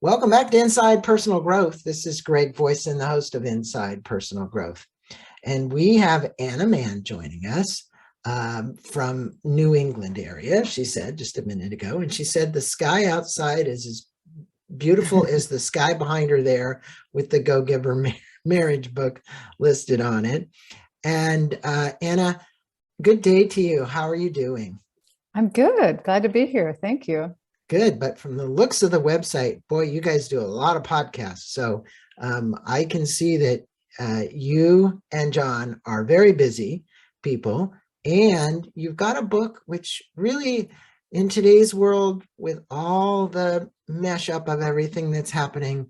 Welcome back to Inside Personal Growth. This is Greg Voisin, the host of Inside Personal Growth. And we have Ana Mann joining us from New England area, she said just a minute ago. And she said the sky outside is as beautiful as the sky behind her there with the Go Giver Marriage book listed on it. And Ana, good day to you. How are you doing? I'm good. Glad to be here. Thank you. Good. But from the looks of the website, boy, you guys do a lot of podcasts. So I can see that you and John are very busy people. And you've got a book which really, in today's world, with all the mesh up of everything that's happening,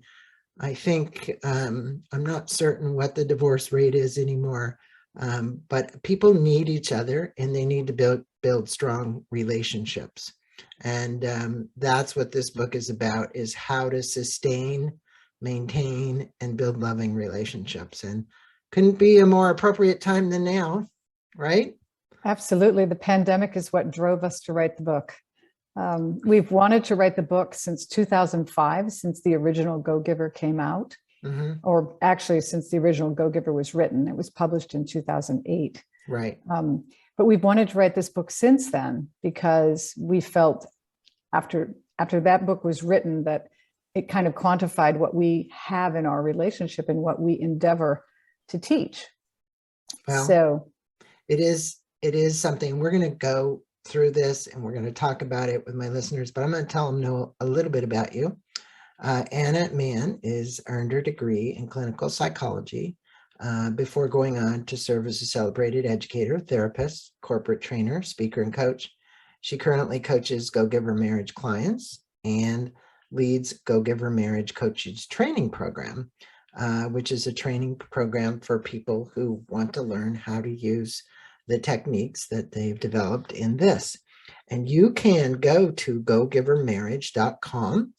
I think I'm not certain what the divorce rate is anymore. But people need each other and they need to build strong relationships. And that's what this book is about, is how to sustain, maintain, and build loving relationships. And couldn't be a more appropriate time than now, right? Absolutely. The pandemic is what drove us to write the book. We've wanted to write the book since 2005, since the original Go Giver came out, or actually since the original Go Giver was written. It was published in 2008. Right. But we've wanted to write this book since then because we felt after that book was written that it kind of quantified what we have in our relationship and what we endeavor to teach. Well, so it is something. We're going to go through this and we're going to talk about it with my listeners, but I'm going to tell them a little bit about you. Ana Mann earned her degree in clinical psychology before going on to serve as a celebrated educator, therapist, corporate trainer, speaker, and coach. She currently coaches Go Giver Marriage clients and leads Go Giver Marriage Coaches Training Program, which is a training program for people who want to learn how to use the techniques that they've developed in this. And you can go to gogivermarriage.com.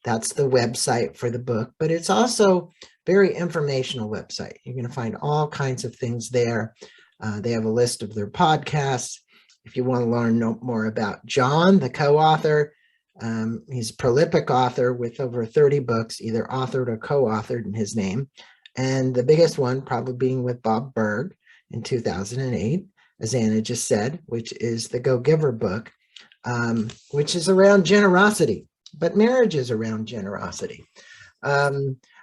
That's the website for the book, but it's also very informational website. You're going to find all kinds of things there. They have a list of their podcasts. If you want to learn more about John, the co-author, he's a prolific author with over 30 books, either authored or co-authored in his name. And the biggest one probably being with Bob Berg in 2008, as Ana just said, which is the Go Giver book, which is around generosity. But marriage is around generosity.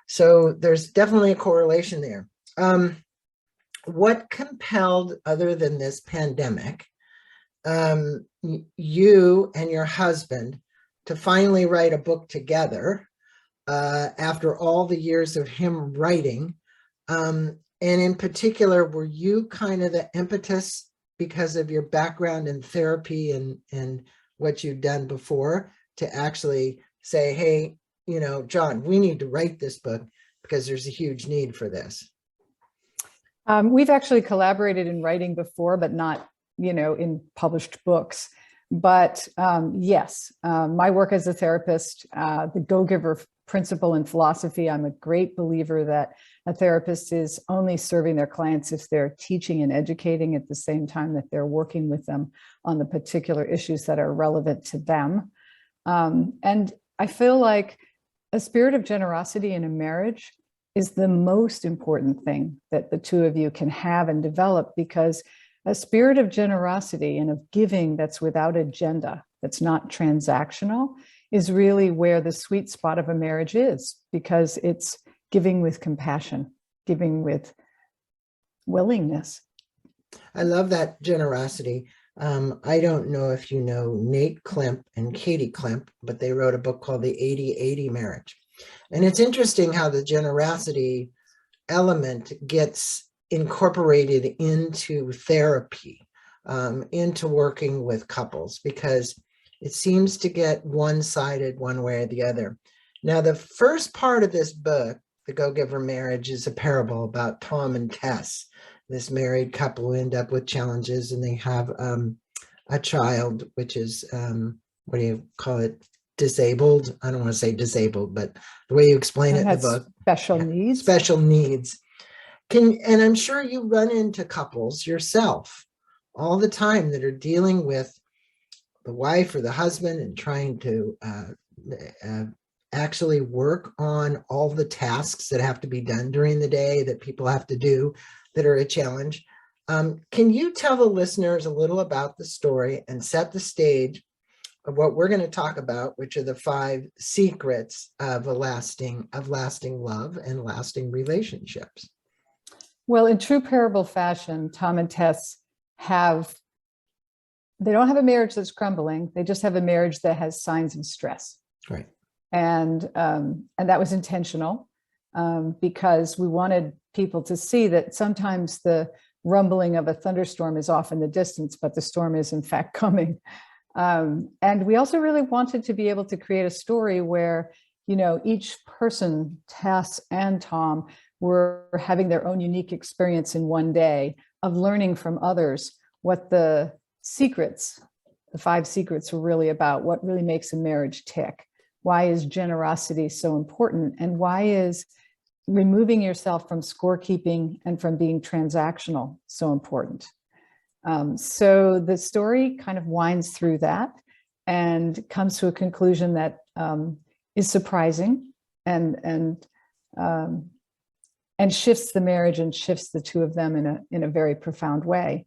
So there's definitely a correlation there. What compelled, other than this pandemic, you and your husband to finally write a book together after all the years of him writing? And in particular, were you kind of the impetus because of your background in therapy and what you've done before to actually say, hey, John, we need to write this book because there's a huge need for this? We've actually collaborated in writing before, but not, in published books. But yes, my work as a therapist, the Go Giver principle and philosophy, I'm a great believer that a therapist is only serving their clients if they're teaching and educating at the same time that they're working with them on the particular issues that are relevant to them. And I feel like a spirit of generosity in a marriage is the most important thing that the two of you can have and develop, because a spirit of generosity and of giving that's without agenda, that's not transactional, is really where the sweet spot of a marriage is, because it's giving with compassion, giving with willingness. I love that generosity. I don't know if you know Nate Klemp and Katie Klemp, but they wrote a book called The 80-80 Marriage. And it's interesting how the generosity element gets incorporated into therapy, into working with couples, because it seems to get one-sided one way or the other. Now, the first part of this book, The Go Giver Marriage, is a parable about Tom and Tess, this married couple who end up with challenges, and they have a child, which is, what do you call it? Disabled. I don't want to say disabled, but the way you explain it in the book. Special needs. Special needs. And I'm sure you run into couples yourself all the time that are dealing with the wife or the husband and trying to actually work on all the tasks that have to be done during the day that people have to do that are a challenge. Can you tell the listeners a little about the story and set the stage of what we're going to talk about, which are the 5 secrets of lasting love and lasting relationships? Well, in true parable fashion, Tom and Tess they don't have a marriage that's crumbling. They just have a marriage that has signs of stress. Right. And that was intentional because we wanted people to see that sometimes the rumbling of a thunderstorm is off in the distance, but the storm is in fact coming. And we also really wanted to be able to create a story where, each person, Tess and Tom, were having their own unique experience in one day of learning from others what the 5 secrets were really about, what really makes a marriage tick. Why is generosity so important? And why is removing yourself from scorekeeping and from being transactional so important? So the story kind of winds through that and comes to a conclusion that is surprising and shifts the marriage and shifts the two of them in a very profound way.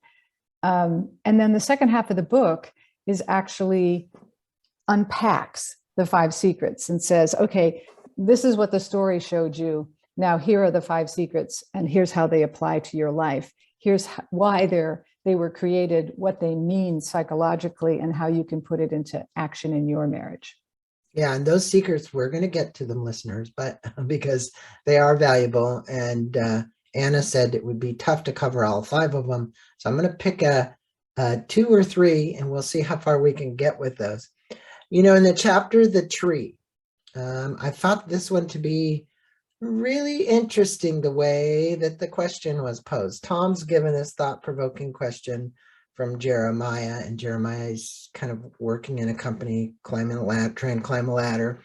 And then the second half of the book is actually unpacks the 5 secrets and says, okay, this is what the story showed you. Now here are the 5 secrets, and here's how they apply to your life. Here's why they were created, what they mean psychologically, and how you can put it into action in your marriage. Yeah, and those secrets, we're going to get to them, listeners, but because they are valuable, and Anna said it would be tough to cover all 5 of them. So I'm going to pick 2 or 3, and we'll see how far we can get with those. In the chapter, The Tree, I thought this one to be really interesting, the way that the question was posed. Tom's given this thought-provoking question from Jeremiah, and Jeremiah is kind of working in a company, trying to climb a ladder.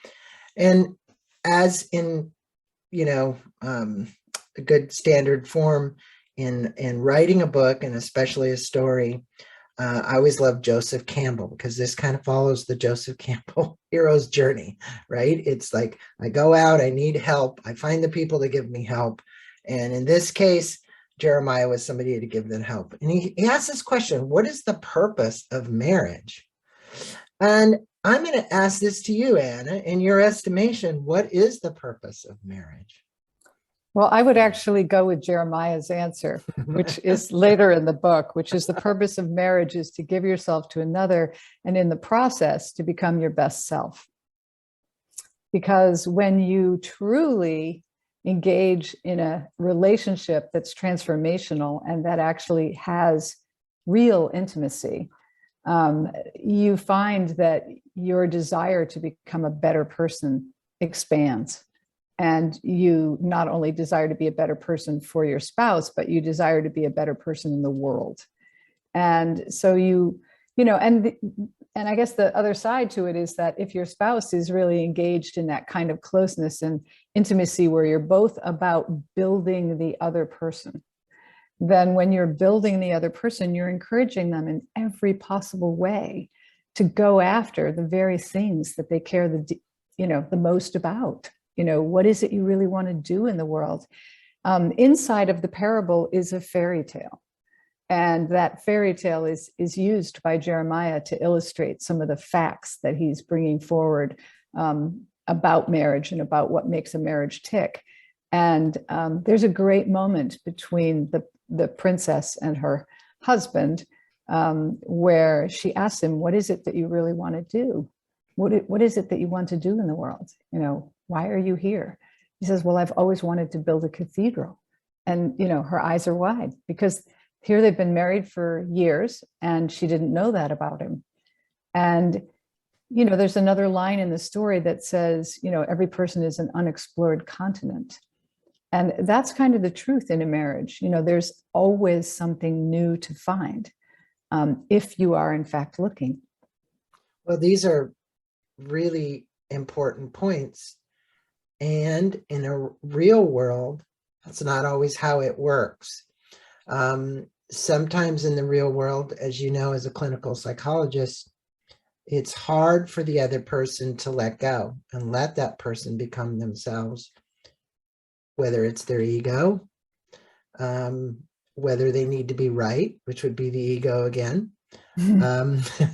And as in, a good standard form in writing a book, and especially a story, I always love Joseph Campbell, because this kind of follows the Joseph Campbell hero's journey, right? It's like, I go out, I need help, I find the people to give me help. And in this case, Jeremiah was somebody to give them help. And he asked this question: what is the purpose of marriage? And I'm going to ask this to you, Anna. In your estimation, what is the purpose of marriage? Well, I would actually go with Jeremiah's answer, which is later in the book, which is the purpose of marriage is to give yourself to another, and in the process to become your best self. Because when you truly engage in a relationship that's transformational and that actually has real intimacy, you find that your desire to become a better person expands. And you not only desire to be a better person for your spouse, but you desire to be a better person in the world. And so and I guess the other side to it is that if your spouse is really engaged in that kind of closeness and intimacy where you're both about building the other person, then when you're building the other person, you're encouraging them in every possible way to go after the very things that they care the most about. What is it you really want to do in the world? Inside of the parable is a fairy tale. And that fairy tale is used by Jeremiah to illustrate some of the facts that he's bringing forward about marriage and about what makes a marriage tick. And there's a great moment between the princess and her husband where she asks him, what is it that you really want to do? What is it that you want to do in the world? Why are you here? He says, well, I've always wanted to build a cathedral. And, her eyes are wide, because here they've been married for years and she didn't know that about him. And, there's another line in the story that says, every person is an unexplored continent. And that's kind of the truth in a marriage. There's always something new to find if you are in fact looking. Well, these are really important points. And in a real world, that's not always how it works. Sometimes in the real world, as you know, as a clinical psychologist, it's hard for the other person to let go and let that person become themselves, whether it's their ego, whether they need to be right, which would be the ego again,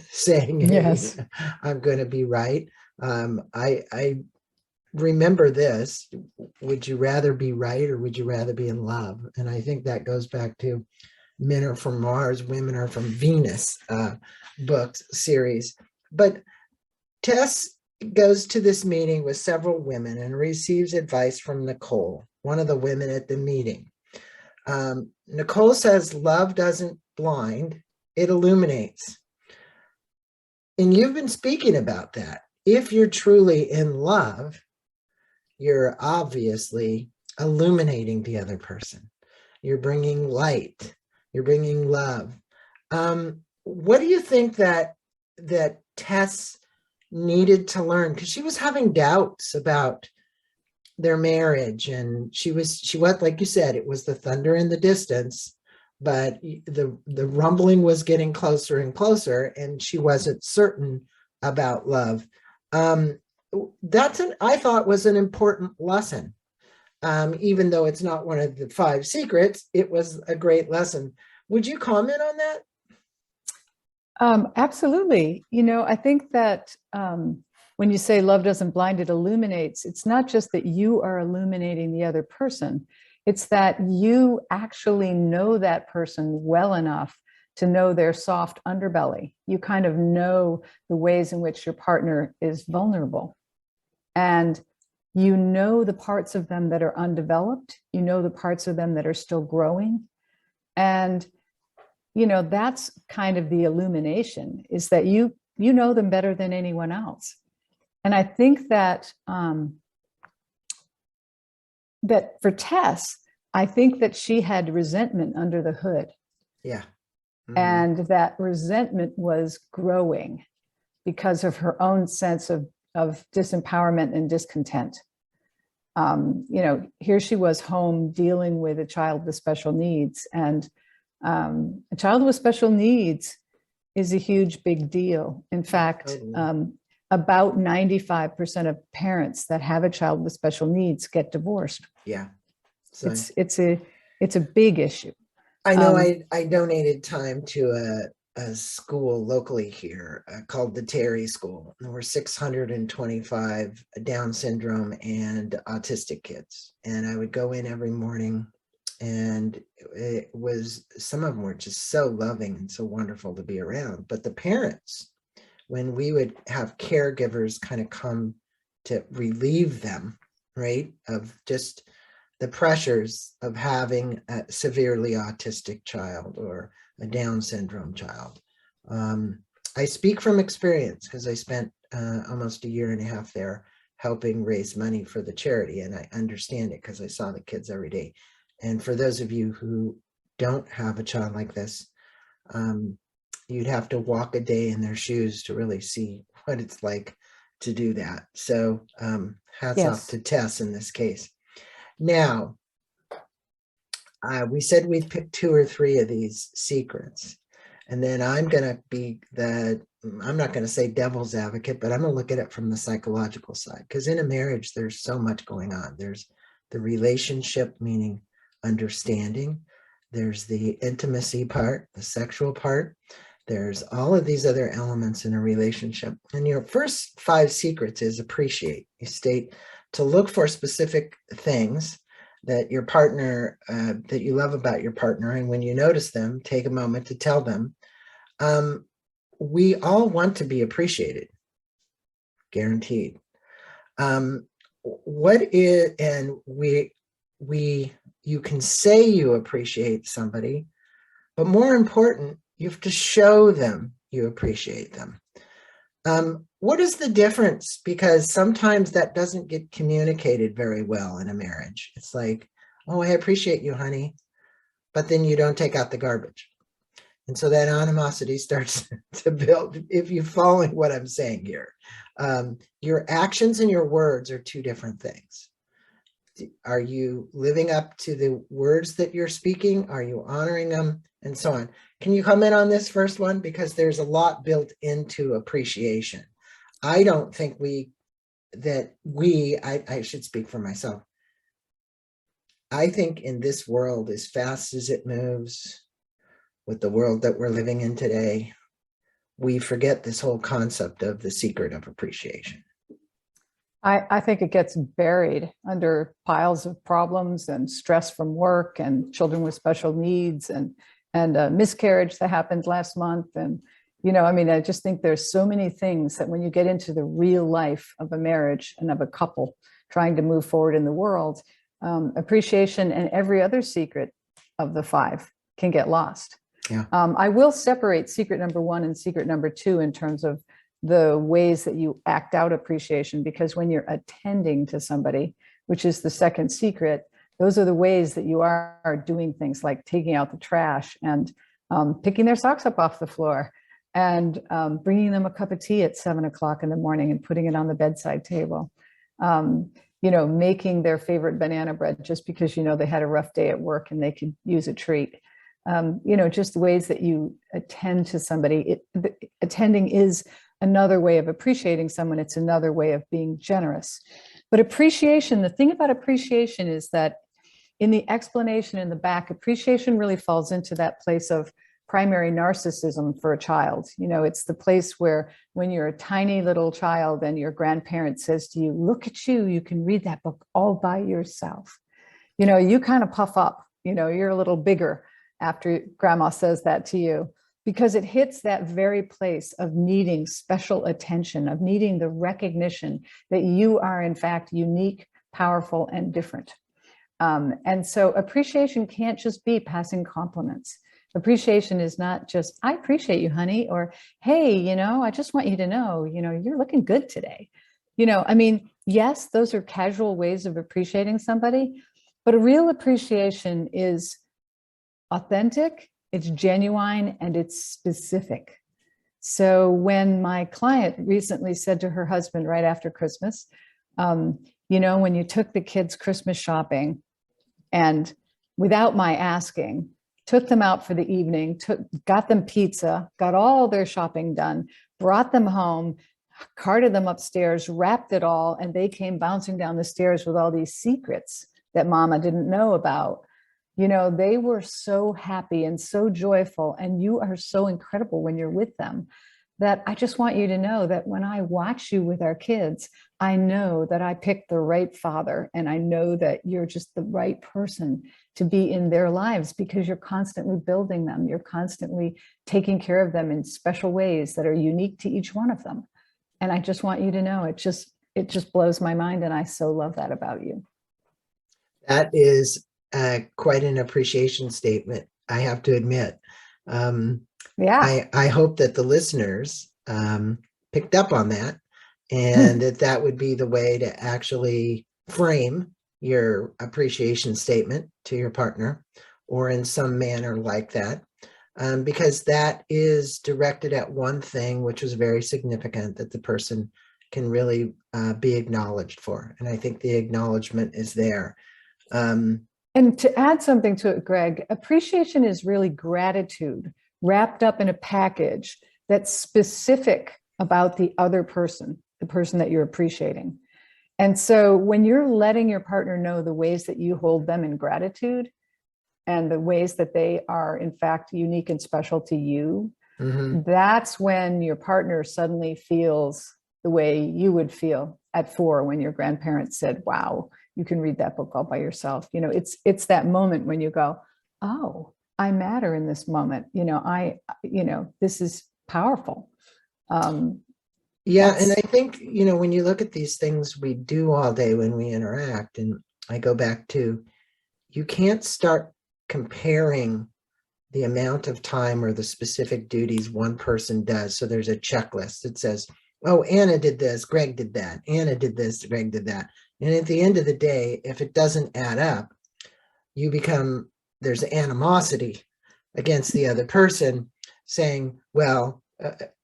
saying, hey, Yes. I'm going to be right. I remember this. Would you rather be right or would you rather be in love? And I think that goes back to Men Are From Mars, Women Are From Venus books series. But Tess goes to this meeting with several women and receives advice from Nicole, one of the women at the meeting. Nicole says, love doesn't blind, it illuminates. And you've been speaking about that. If you're truly in love, you're obviously illuminating the other person. You're bringing light. You're bringing love. What do you think that Tess needed to learn? Because she was having doubts about their marriage, and she was like you said, it was the thunder in the distance, but the rumbling was getting closer and closer, and she wasn't certain about love. I thought was an important lesson. Even though it's not one of the 5 secrets, it was a great lesson. Would you comment on that? Absolutely. I think that when you say love doesn't blind, it illuminates, it's not just that you are illuminating the other person. It's that you actually know that person well enough to know their soft underbelly. You kind of know the ways in which your partner is vulnerable. And you know the parts of them that are undeveloped. You know the parts of them that are still growing. And that's kind of the illumination, is that you know them better than anyone else. And I think that that for Tess, I think that she had resentment under the hood. Yeah. Mm-hmm. And that resentment was growing because of her own sense of disempowerment and discontent. Here she was home dealing with a child with special needs, and a child with special needs is a huge, big deal. In fact, Totally. About 95% of parents that have a child with special needs get divorced. Yeah. So It's a big issue. I know I donated time to a school locally here called the Terry School. There were 625 Down syndrome and autistic kids. And I would go in every morning, and it was, some of them were just so loving and so wonderful to be around. But the parents, when we would have caregivers kind of come to relieve them, right, of just the pressures of having a severely autistic child or a Down syndrome child. I speak from experience because I spent almost 1.5 years there helping raise money for the charity, and I understand it because I saw the kids every day. And for those of you who don't have a child like this, you'd have to walk a day in their shoes to really see what it's like to do that. So hats off to Tess in this case. Now, we said we'd pick 2 or 3 of these secrets, and then I'm going to be I'm not going to say devil's advocate, but I'm going to look at it from the psychological side, because in a marriage, there's so much going on. There's the relationship, meaning understanding. There's the intimacy part, the sexual part. There's all of these other elements in a relationship. And your first 5 secrets is appreciate. You state to look for specific things that your partner, that you love about your partner. And when you notice them, take a moment to tell them. We all want to be appreciated, guaranteed. You can say you appreciate somebody, but more important, you have to show them you appreciate them. What is the difference? Because sometimes that doesn't get communicated very well in a marriage. It's like, oh, I appreciate you, honey, but then you don't take out the garbage. And so that animosity starts to build, if you're following what I'm saying here. Your actions and your words are 2 different things. Are you living up to the words that you're speaking? Are you honoring them? And so on. Can you comment on this first one? Because there's a lot built into appreciation. I don't think I should speak for myself. I think in this world, as fast as it moves, with the world that we're living in today, we forget this whole concept of the secret of appreciation. I think it gets buried under piles of problems and stress from work and children with special needs and a miscarriage that happened last month. And, I just think there's so many things that when you get into the real life of a marriage and of a couple trying to move forward in the world, appreciation and every other secret of the 5 can get lost. Yeah. I will separate secret number 1 and secret number 2 in terms of the ways that you act out appreciation, because when you're attending to somebody, which is the second secret, those are the ways that you are doing things like taking out the trash and picking their socks up off the floor and bringing them a cup of tea at 7 o'clock in the morning and putting it on the bedside table. Making their favorite banana bread just because, they had a rough day at work and they could use a treat. Just ways that you attend to somebody. Attending is another way of appreciating someone. It's another way of being generous. But appreciation, the thing about appreciation is that in the explanation in the back, appreciation really falls into that place of primary narcissism for a child. It's the place where when you're a tiny little child and your grandparent says to you, look at you, you can read that book all by yourself. You kind of puff up, you're a little bigger after grandma says that to you, because it hits that very place of needing special attention, of needing the recognition that you are in fact unique, powerful, and different. And so appreciation can't just be passing compliments. Appreciation is not just, I appreciate you, honey, or, hey, I just want you to know, you're looking good today. Yes, those are casual ways of appreciating somebody, but a real appreciation is authentic, it's genuine, and it's specific. So when my client recently said to her husband right after Christmas, when you took the kids Christmas shopping and without my asking, took them out for the evening, got them pizza, got all their shopping done, brought them home, carted them upstairs, wrapped it all, and they came bouncing down the stairs with all these secrets that mama didn't know about. They were so happy and so joyful, and you are so incredible when you're with them, that I just want you to know that when I watch you with our kids, I know that I picked the right father, and I know that you're just the right person to be in their lives because you're constantly building them. You're constantly taking care of them in special ways that are unique to each one of them. And I just want you to know, it just blows my mind. And I so love that about you. That is quite an appreciation statement, I have to admit. Yeah. I hope that the listeners picked up on that, and that would be the way to actually frame your appreciation statement to your partner, or in some manner like that, because that is directed at one thing, which was very significant, that the person can really be acknowledged for. And I think the acknowledgement is there. And to add something to it, Greg, appreciation is really gratitude wrapped up in a package that's specific about the other person, the person that you're appreciating. And so when you're letting your partner know the ways that you hold them in gratitude and the ways that they are in fact unique and special to you, that's when your partner suddenly feels the way you would feel at 4 when your grandparents said, wow, you can read that book all by yourself. It's that moment when you go, oh, I matter in this moment. This is powerful. Yeah. And I think, when you look at these things we do all day when we interact, and I go back to, you can't start comparing the amount of time or the specific duties one person does. So there's a checklist that says, oh, Anna did this, Greg did that. Anna did this, Greg did that. And at the end of the day, if it doesn't add up, there's animosity against the other person saying, well,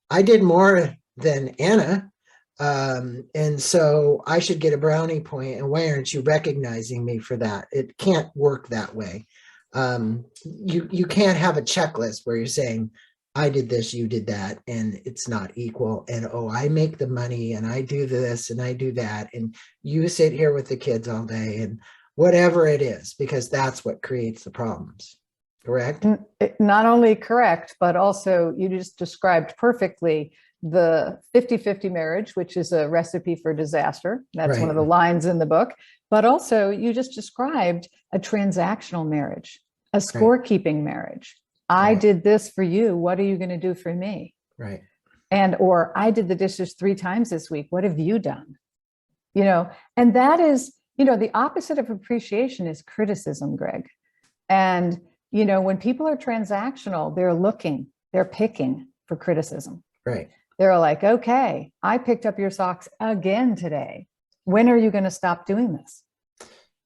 I did more than Anna. And so I should get a brownie point, and why aren't you recognizing me for that? It can't work that way. You can't have a checklist where you're saying, I did this, you did that, and it's not equal. And oh, I make the money and I do this and I do that. And you sit here with the kids all day and whatever it is, because that's what creates the problems. Correct? Not only correct, but also you just described perfectly the 50-50 marriage, which is a recipe for disaster. That's one of the lines in the book. But also you just described a transactional marriage, a scorekeeping marriage. I did this for you. What are you going to do for me? Right. And, or I did the dishes 3 times this week. What have you done? You know, and that is, you know, the opposite of appreciation is criticism, Greg. And, you know, when people are transactional, they're picking for criticism. Right. They're like, okay, I picked up your socks again today. When are you going to stop doing this?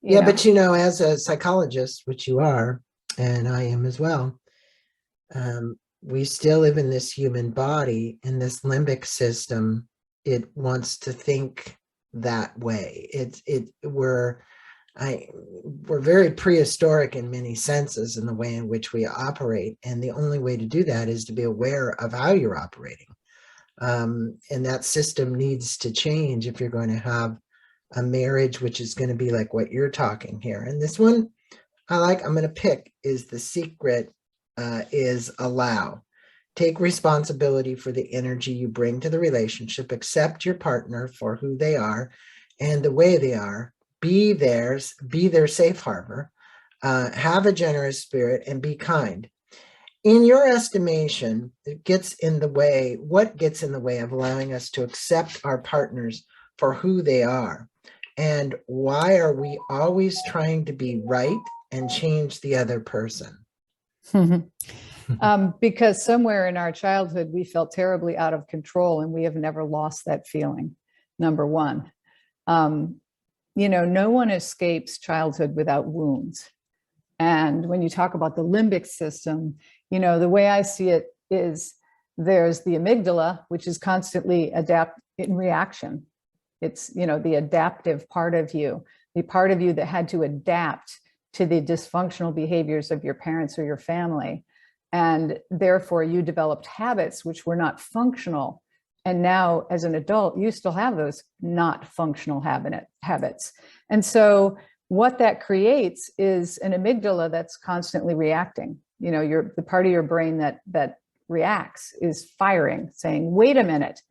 Yeah, but you know, as a psychologist, which you are, and I am as well, we still live in this human body, and this limbic system, it wants to think that way. We're very prehistoric in many senses in the way in which we operate. And the only way to do that is to be aware of how you're operating. And that system needs to change if you're going to have a marriage, which is going to be like what you're talking here. And this one I'm going to pick is the secret is allow. Take responsibility for the energy you bring to the relationship. Accept your partner for who they are and the way they are. Be their safe harbor. Have a generous spirit and be kind. In your estimation, what gets in the way of allowing us to accept our partners for who they are? And why are we always trying to be right and change the other person? Because somewhere in our childhood, we felt terribly out of control, and we have never lost that feeling, number one. You know, no one escapes childhood without wounds. And when you talk about the limbic system, you know, the way I see it is there's the amygdala, which is constantly in reaction. It's, you know, the adaptive part of you, the part of you that had to adapt to the dysfunctional behaviors of your parents or your family. And therefore you developed habits which were not functional. And now as an adult, you still have those not functional habits. And so what that creates is an amygdala that's constantly reacting. You know, the part of your brain that reacts is firing, saying, wait a minute,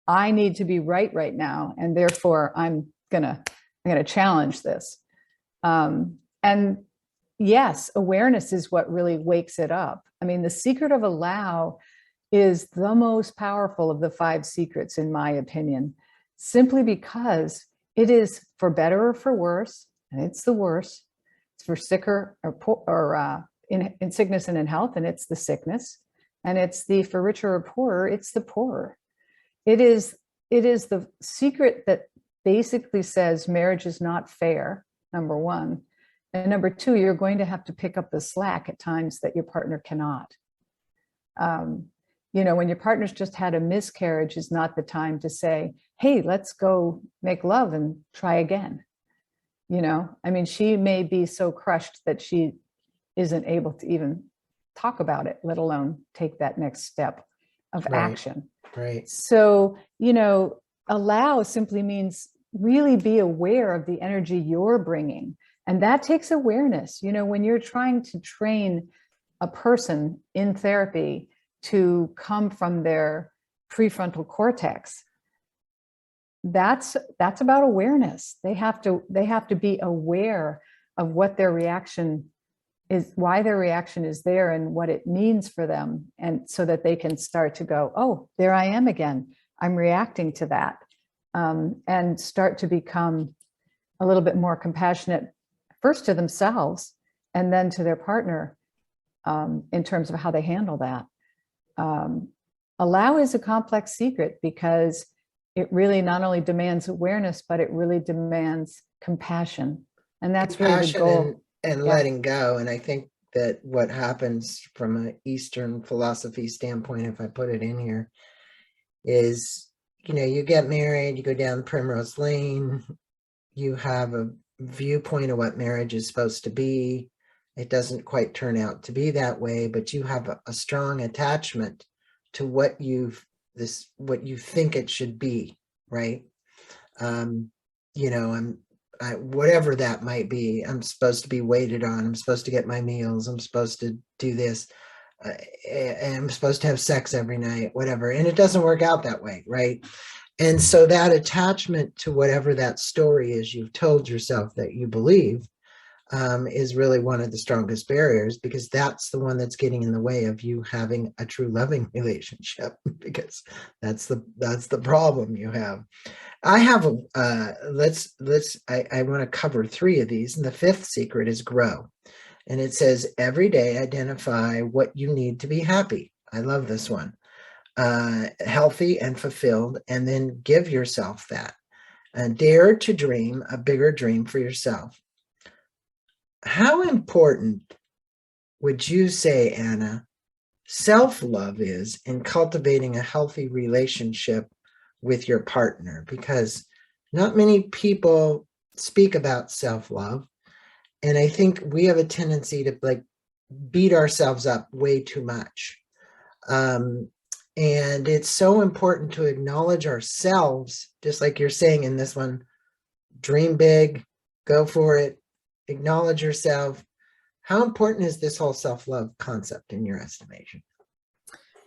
I need to be right now. And therefore I'm gonna challenge this. And yes, awareness is what really wakes it up. I mean, the secret of allow is the most powerful of the 5 secrets, in my opinion, simply because it is for better or for worse, and it's the worse. It's for sicker or in sickness and in health, and it's the sickness. And it's for richer or poorer, it's the poorer. It is the secret that basically says marriage is not fair, number one. And number 2, you're going to have to pick up the slack at times that your partner cannot. You know, when your partner's just had a miscarriage is not the time to say, hey, let's go make love and try again. You know, I mean, she may be so crushed that she isn't able to even talk about it, let alone take that next step of action. Right. So, you know, allow simply means really be aware of the energy you're bringing. And that takes awareness. You know, when you're trying to train a person in therapy to come from their prefrontal cortex, that's about awareness. They have to be aware of what their reaction is, why their reaction is there, and what it means for them, and so that they can start to go, oh, there I am again. I'm reacting to that, and start to become a little bit more compassionate, first to themselves and then to their partner, in terms of how they handle that. Allow is a complex secret because it really not only demands awareness, but it really demands compassion. And that's really the goal. And letting go. And I think that what happens from an Eastern philosophy standpoint, if I put it in here, is you get married, you go down Primrose Lane, you have a viewpoint of what marriage is supposed to be. It doesn't quite turn out to be that way, but you have a strong attachment to what you think it should be, right? Whatever that might be. I'm supposed to be waited on. I'm supposed to get my meals. I'm supposed to do this. And I'm supposed to have sex every night, whatever. And it doesn't work out that way, right? And so that attachment to whatever that story is you've told yourself that you believe is really one of the strongest barriers, because that's the one that's getting in the way of you having a true loving relationship, because that's the problem you have. I have I want to cover 3 of these, and the 5th secret is grow. And it says, every day identify what you need to be happy. I love this one. Healthy and fulfilled, and then give yourself that. Dare to dream a bigger dream for yourself. How important would you say, Anna, self-love is in cultivating a healthy relationship with your partner? Because not many people speak about self-love. And I think we have a tendency to beat ourselves up way too much. And it's so important to acknowledge ourselves, just like you're saying in this one, dream big, go for it, acknowledge yourself. How important is this whole self-love concept in your estimation?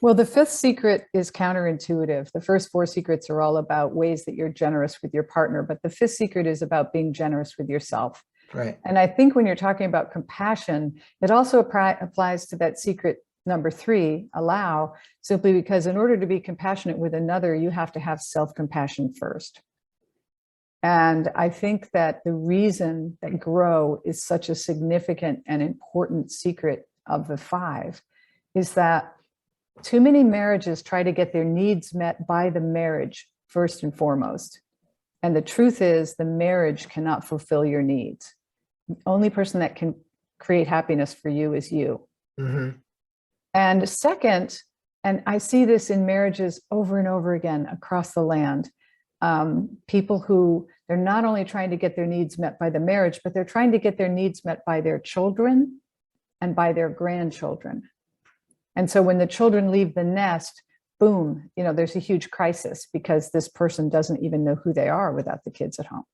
Well, the 5th secret is counterintuitive. The first 4 secrets are all about ways that you're generous with your partner, but the 5th secret is about being generous with yourself. Right. And I think when you're talking about compassion, it also applies to that secret number 3, allow, simply because in order to be compassionate with another, you have to have self-compassion first. And I think that the reason that grow is such a significant and important secret of the 5 is that too many marriages try to get their needs met by the marriage first and foremost. And the truth is, the marriage cannot fulfill your needs. The only person that can create happiness for you is you. Mm-hmm. And second, and I see this in marriages over and over again across the land, people who they're not only trying to get their needs met by the marriage, but they're trying to get their needs met by their children and by their grandchildren. And so when the children leave the nest, boom, there's a huge crisis, because this person doesn't even know who they are without the kids at home.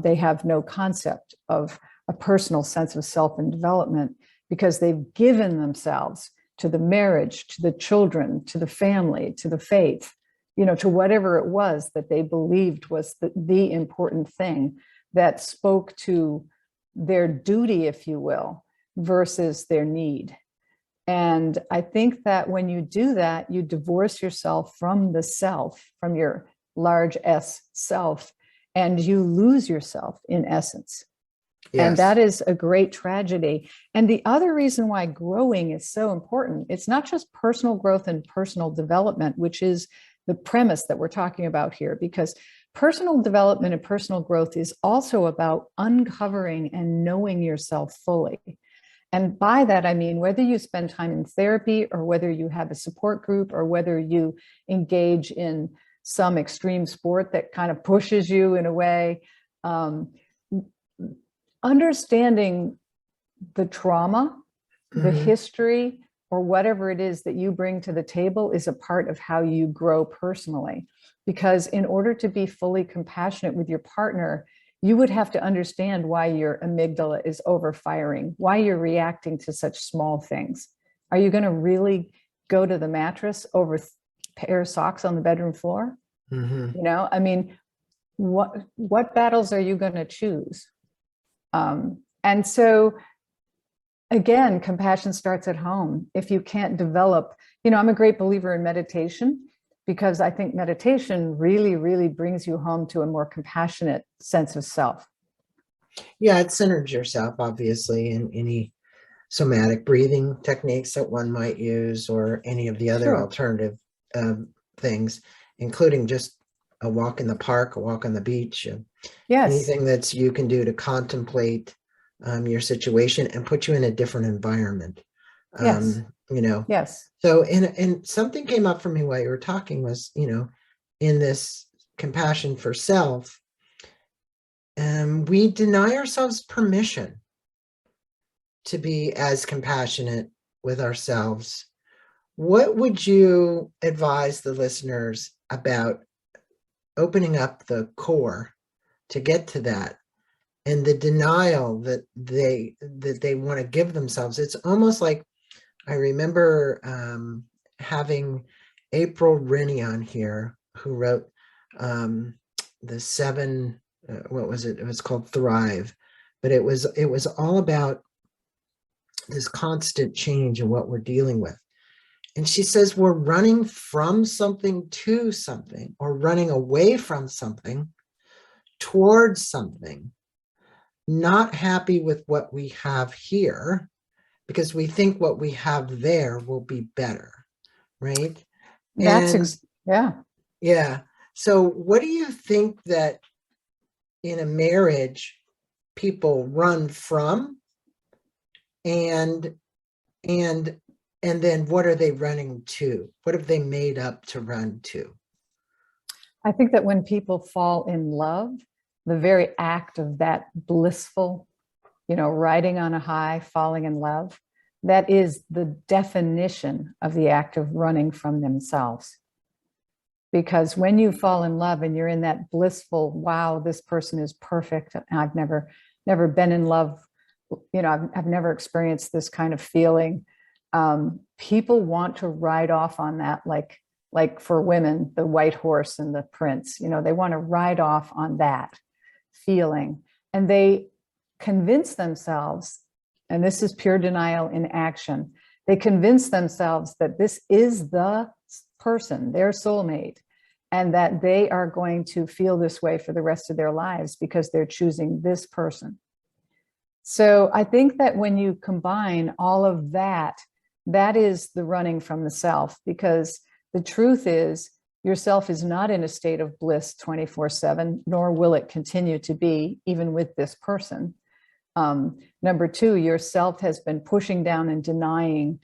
They have no concept of a personal sense of self and development, because they've given themselves to the marriage, to the children, to the family, to the faith, to whatever it was that they believed was the important thing that spoke to their duty, if you will, versus their need. And I think that when you do that, you divorce yourself from the self, from your large S self, and you lose yourself in essence. Yes. And that is a great tragedy. And the other reason why growing is so important, it's not just personal growth and personal development, which is the premise that we're talking about here, because personal development and personal growth is also about uncovering and knowing yourself fully. And by that, I mean, whether you spend time in therapy, or whether you have a support group, or whether you engage in some extreme sport that kind of pushes you in a way, understanding the trauma, the history, or whatever it is that you bring to the table is a part of how you grow personally. Because in order to be fully compassionate with your partner, you would have to understand why your amygdala is overfiring, why you're reacting to such small things. Are you going to really go to the mattress over a pair of socks on the bedroom floor? Mm-hmm. I mean, what battles are you going to choose? And so, again, compassion starts at home. If you can't develop, I'm a great believer in meditation, because I think meditation really, really brings you home to a more compassionate sense of self. Yeah, it centers yourself, obviously, in any somatic breathing techniques that one might use, or any of the other alternative things, including just a walk in the park, a walk on the beach, anything that you can do to contemplate your situation and put you in a different environment. Yes. So, and something came up for me while you were talking was, in this compassion for self, we deny ourselves permission to be as compassionate with ourselves. What would you advise the listeners about opening up the core to get to that, and the denial that they want to give themselves? It's almost like, I remember having April Rennie on here, who wrote the 7, what was it? It was called Thrive, but it was all about this constant change in what we're dealing with. And she says we're running from something to something, or running away from something towards something, not happy with what we have here because we think what we have there will be better, right? Yeah. Yeah. So what do you think that in a marriage people run from, and then what are they running to? What have they made up to run to? I think that when people fall in love, the very act of that blissful, riding on a high, falling in love, that is the definition of the act of running from themselves. Because when you fall in love and you're in that blissful, wow, this person is perfect. I've never been in love. I've never experienced this kind of feeling. People want to ride off on that, like for women, the white horse and the prince. They want to ride off on that feeling, and they convince themselves, and this is pure denial in action, they convince themselves that this is the person, their soulmate, and that they are going to feel this way for the rest of their lives because they're choosing this person. So I think that when you combine all of that, that is the running from the self, because the truth is yourself is not in a state of bliss 24/7, nor will it continue to be even with this person. Number two, yourself has been pushing down and denying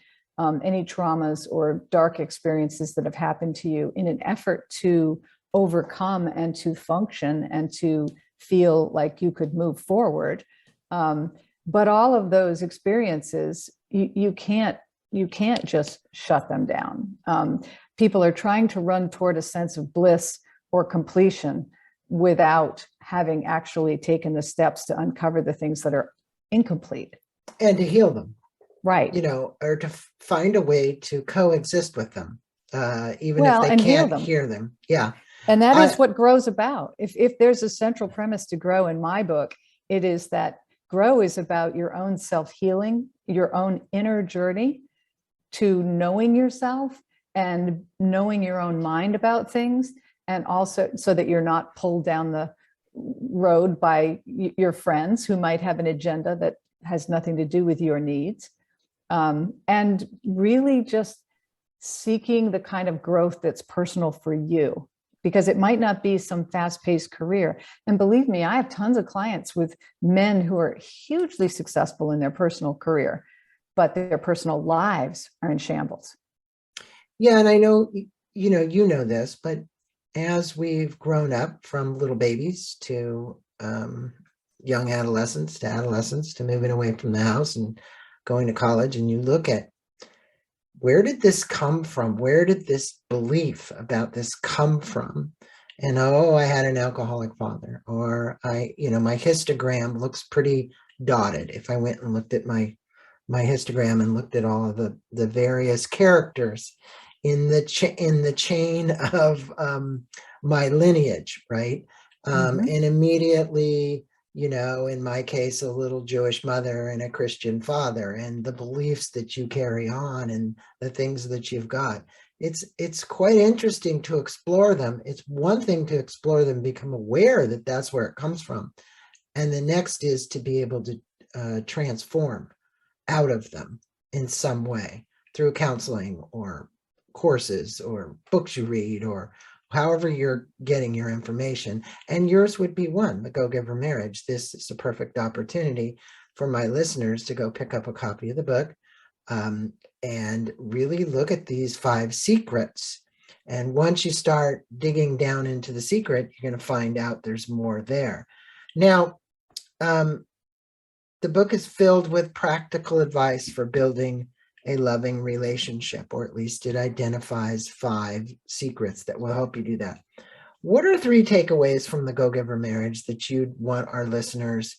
any traumas or dark experiences that have happened to you in an effort to overcome and to function and to feel like you could move forward. But all of those experiences, you can't just shut them down. People are trying to run toward a sense of bliss or completion without having actually taken the steps to uncover the things that are incomplete. And to heal them. Right. Or to find a way to coexist with them, even if they can't hear them. Yeah. And that is what grow's about. If there's a central premise to grow in my book, it is that grow is about your own self-healing, your own inner journey to knowing yourself and knowing your own mind about things, and also so that you're not pulled down the road by your friends who might have an agenda that has nothing to do with your needs. And really just seeking the kind of growth that's personal for you, because it might not be some fast-paced career. And believe me, I have tons of clients with men who are hugely successful in their personal career, but their personal lives are in shambles. Yeah, and I know, you know this, but as we've grown up from little babies to young adolescents to moving away from the house and going to college, and you look at, where did this come from? Where did this belief about this come from? And I had an alcoholic father, or my histogram looks pretty dotted. If I went and looked at my histogram and looked at all of the various characters in the chain of my lineage, right? And immediately, in my case, a little Jewish mother and a Christian father, and the beliefs that you carry on and the things that you've got. It's quite interesting to explore them. It's one thing to explore them, become aware that that's where it comes from. And the next is to be able to transform out of them in some way through counseling or courses or books you read, or however you're getting your information. And yours would be one, The Go-Giver Marriage. This is a perfect opportunity for my listeners to go pick up a copy of the book and really look at these 5 secrets And once you start digging down into the secret, you're going to find out there's more there. Now, the book is filled with practical advice for building a loving relationship, or at least it identifies 5 secrets that will help you do that. What are 3 takeaways from the Go-Giver Marriage that you'd want our listeners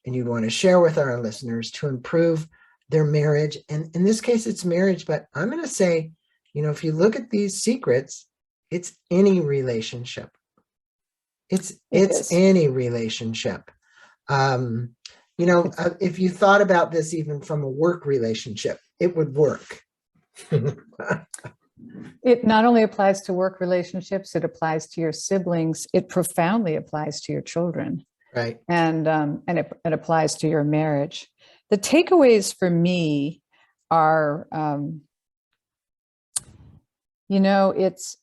and you'd want to share with our listeners to improve their marriage? And in this case, it's marriage, but I'm going to say, if you look at these secrets, it's any relationship. It's any relationship. If you thought about this even from a work relationship, it would work. It not only applies to work relationships, it applies to your siblings. It profoundly applies to your children. Right. And it applies to your marriage. The takeaways for me are, it's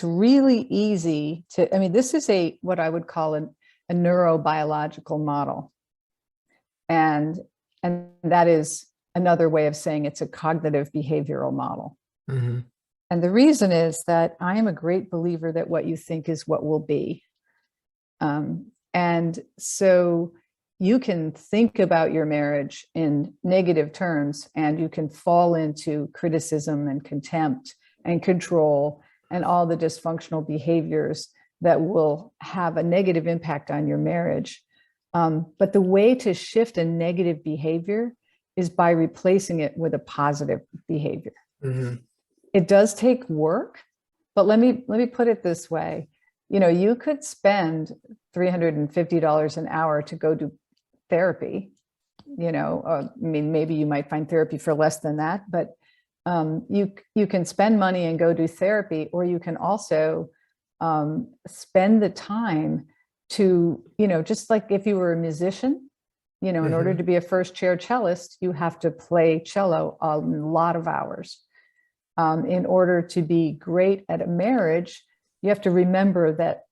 really easy to, this is what I would call a neurobiological model. And that is another way of saying it's a cognitive behavioral model. Mm-hmm. And the reason is that I am a great believer that what you think is what will be. And so you can think about your marriage in negative terms, and you can fall into criticism and contempt and control and all the dysfunctional behaviors that will have a negative impact on your marriage. But the way to shift a negative behavior is by replacing it with a positive behavior. Mm-hmm. It does take work, but let me put it this way. You could spend $350 an hour to go do therapy. Maybe you might find therapy for less than that, but you can spend money and go do therapy, or you can also spend the time to, just like if you were a musician, in Mm-hmm. order to be a first chair cellist, you have to play cello a lot of hours. In order to be great at a marriage, you have to remember that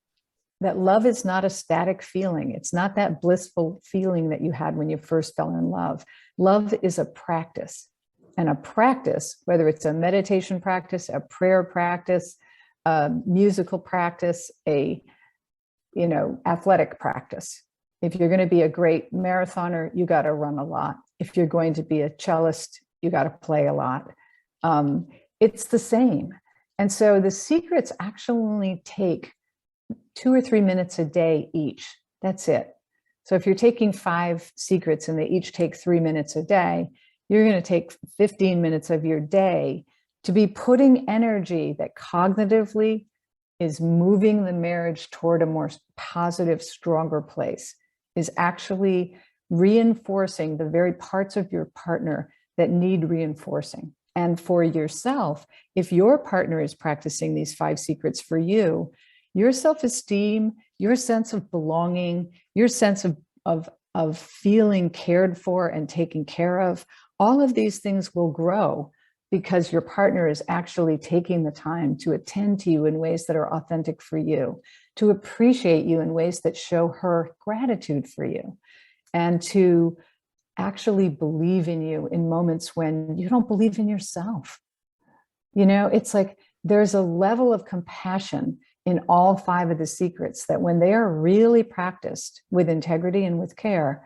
love is not a static feeling. It's not that blissful feeling that you had when you first fell in love. Love is a practice. And a practice, whether it's a meditation practice, a prayer practice, a musical practice, a athletic practice. If you're going to be a great marathoner, you got to run a lot. If you're going to be a cellist, you got to play a lot. It's the same. And so the secrets actually take 2 or 3 minutes a day each. That's it. So if you're taking 5 secrets and they each take 3 minutes a day, you're going to take 15 minutes of your day to be putting energy that cognitively is moving the marriage toward a more positive, stronger place, is actually reinforcing the very parts of your partner that need reinforcing. And for yourself, if your partner is practicing these 5 secrets for you, your self-esteem, your sense of belonging, your sense of feeling cared for and taken care of, all of these things will grow because your partner is actually taking the time to attend to you in ways that are authentic for you, to appreciate you in ways that show her gratitude for you, and to actually believe in you in moments when you don't believe in yourself. It's like there's a level of compassion in all 5 of the secrets that when they are really practiced with integrity and with care,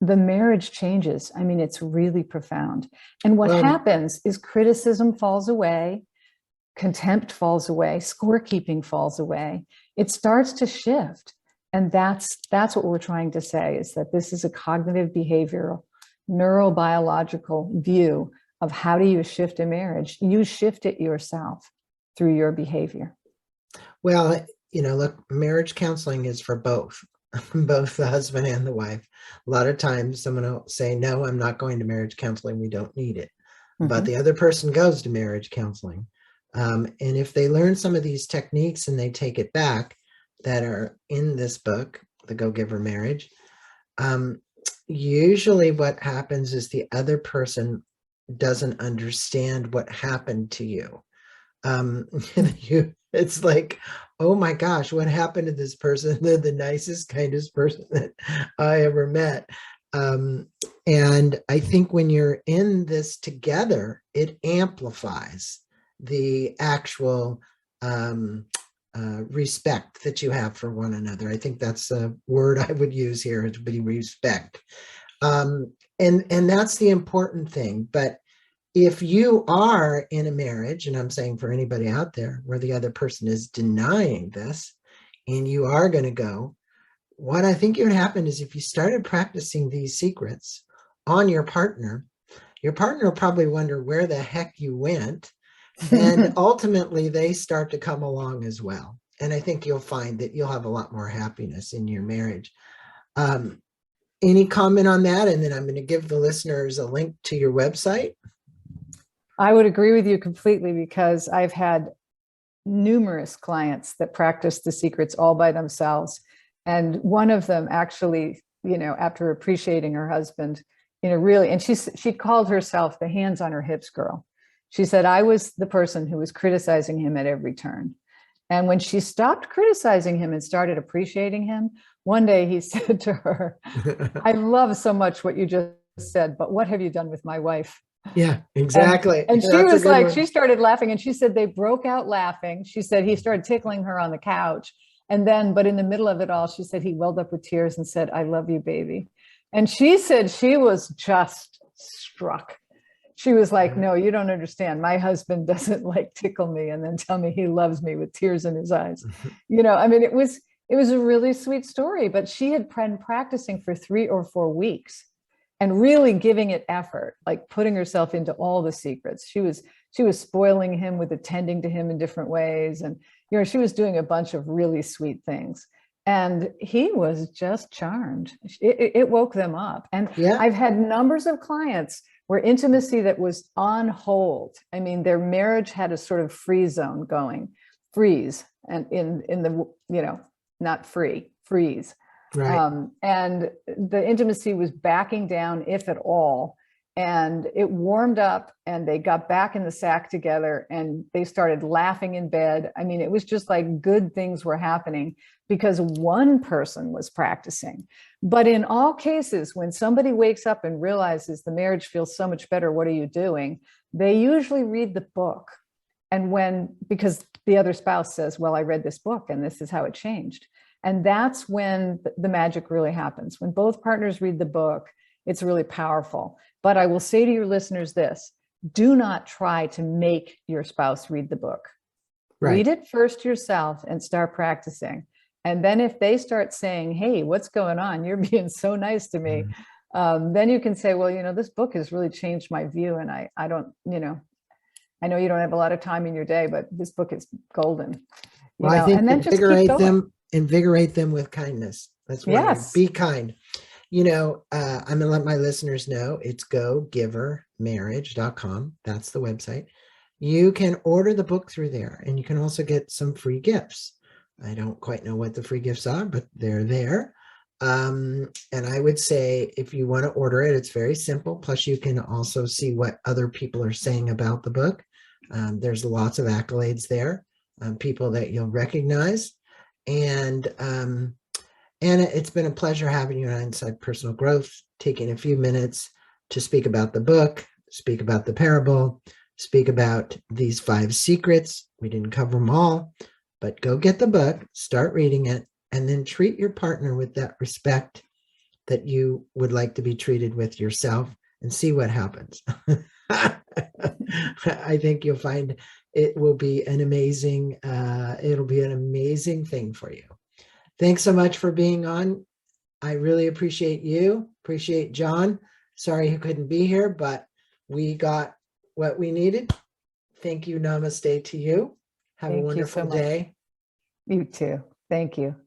the marriage changes. It's really profound. And what happens is criticism falls away, contempt falls away, scorekeeping falls away. It starts to shift. And that's what we're trying to say, is that this is a cognitive behavioral, neurobiological view of how do you shift a marriage. You shift it yourself through your behavior. Well, look, marriage counseling is for both the husband and the wife. A lot of times someone will say, no, I'm not going to marriage counseling. We don't need it. Mm-hmm. But the other person goes to marriage counseling. And if they learn some of these techniques and they take it back that are in this book, The Go-Giver Marriage, usually what happens is the other person doesn't understand what happened to you. It's like, oh my gosh, what happened to this person? They're the nicest, kindest person that I ever met. And I think when you're in this together, it amplifies. the actual respect that you have for one another. I think that's a word I would use here, to be respect. And that's the important thing. But if you are in a marriage, and I'm saying for anybody out there where the other person is denying this, and you are going to go, what I think would happen is if you started practicing these secrets on your partner will probably wonder where the heck you went. And ultimately, they start to come along as well. And I think you'll find that you'll have a lot more happiness in your marriage. Any comment on that? And then I'm going to give the listeners a link to your website. I would agree with you completely, because I've had numerous clients that practice the secrets all by themselves. And one of them actually, after appreciating her husband, really, and she called herself the hands on her hips girl. She said, I was the person who was criticizing him at every turn. And when she stopped criticizing him and started appreciating him, one day he said to her, I love so much what you just said, but what have you done with my wife? Yeah, exactly. And she was like, she started laughing, and she said they broke out laughing. She said he started tickling her on the couch. And then, but in the middle of it all, she said he welled up with tears and said, I love you, baby. And she said she was just struck. She was like, no, you don't understand. My husband doesn't like tickle me and then tell me he loves me with tears in his eyes. I mean, it was a really sweet story, but she had been practicing for 3 or 4 weeks and really giving it effort, like putting herself into all the secrets. She was spoiling him with attending to him in different ways. And, she was doing a bunch of really sweet things. And he was just charmed. It woke them up. And yeah. I've had numbers of clients where intimacy that was on hold. I mean, their marriage had a sort of freeze zone going, freeze, and in the, not free, freeze. Right. And the intimacy was backing down, if at all. And it warmed up, and they got back in the sack together, and they started laughing in bed. I mean, it was just like good things were happening because one person was practicing. But in all cases, when somebody wakes up and realizes the marriage feels so much better, what are you doing? They usually read the book. And because the other spouse says, well, I read this book and this is how it changed. And that's when the magic really happens. When both partners read the book, it's really powerful. But I will say to your listeners this: do not try to make your spouse read the book. Right. Read it first yourself and start practicing. And then if they start saying, hey, what's going on? You're being so nice to me. Then you can say, well, this book has really changed my view. And I don't, I know you don't have a lot of time in your day, but this book is golden. Well, I think and then invigorate them with kindness. That's why. Yes. Be kind. I'm going to let my listeners know it's gogivermarriage.com. That's the website. You can order the book through there, and you can also get some free gifts. I don't quite know what the free gifts are, but they're there. And I would say if you want to order it, it's very simple. Plus, you can also see what other people are saying about the book. There's lots of accolades there, people that you'll recognize. And Anna, it's been a pleasure having you on Inside Personal Growth, taking a few minutes to speak about the book, speak about the parable, speak about these 5 secrets. We didn't cover them all, but go get the book, start reading it, and then treat your partner with that respect that you would like to be treated with yourself, and see what happens. I think you'll find it will be an amazing, it'll be an amazing thing for you. Thanks so much for being on. I really appreciate you. Appreciate John. Sorry he couldn't be here, but we got what we needed. Thank you. Namaste to you. Have a wonderful day. You too. Thank you.